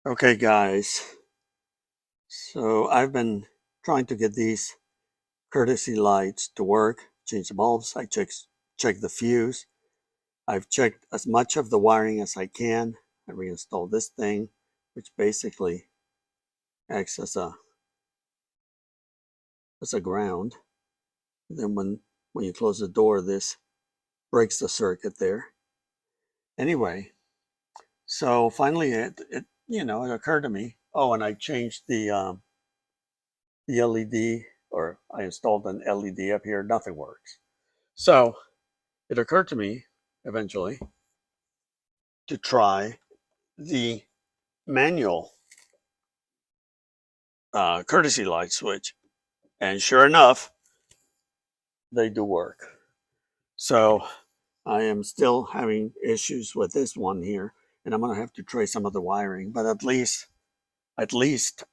Okay, guys. So I've been trying to get these courtesy lights to work, change the bulbs. I check the fuse. I've checked as much of the wiring as I can. I reinstalled this thing, which basically acts as a ground. And then when you close the door, this breaks the circuit there. Anyway, so finally it occurred to me. Oh, and I changed the LED, or I installed an LED up here. Nothing works. So it occurred to me eventually to try the manual courtesy light switch. And sure enough, they do work. So I am still having issues with this one here, and I'm going to have to trace some of the wiring, but at least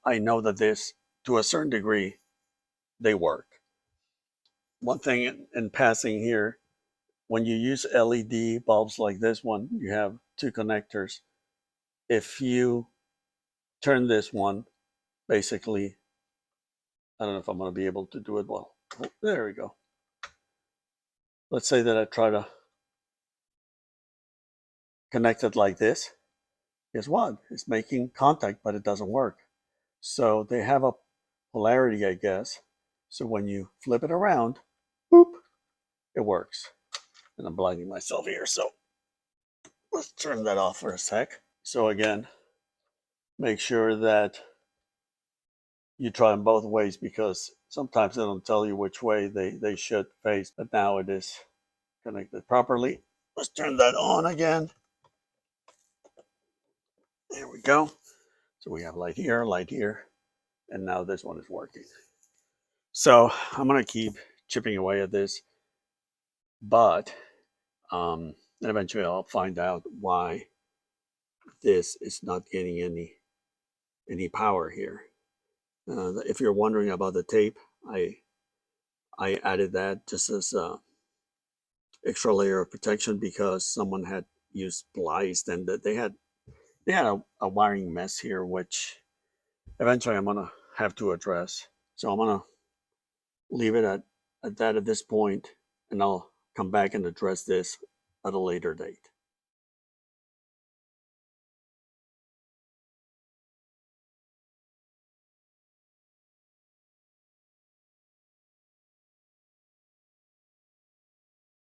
I know that this, to a certain degree, they work. One thing in passing here, when you use LED bulbs like this one, you have two connectors. If you turn this one, basically, I don't know if I'm going to be able to do it well. Oh, there we go. Let's say that I try to connect it like this. Guess what? It's making contact, but it doesn't work. So they have a polarity, I guess. So when you flip it around, boop, it works. And I'm blinding myself here, so let's turn that off for a sec. So again, make sure that you try them both ways, because sometimes they don't tell you which way they should face, but now it is connected properly. Let's turn that on again. There we go. So we have light here, and now this one is working. So I'm going to keep chipping away at this, but eventually I'll find out why this is not getting any power here. If you're wondering about the tape, I added that just as a extra layer of protection, because someone had used spliced, and that they had a wiring mess here, which eventually I'm gonna have to address. So I'm gonna leave it at that at this point, and I'll come back and address this at a later date.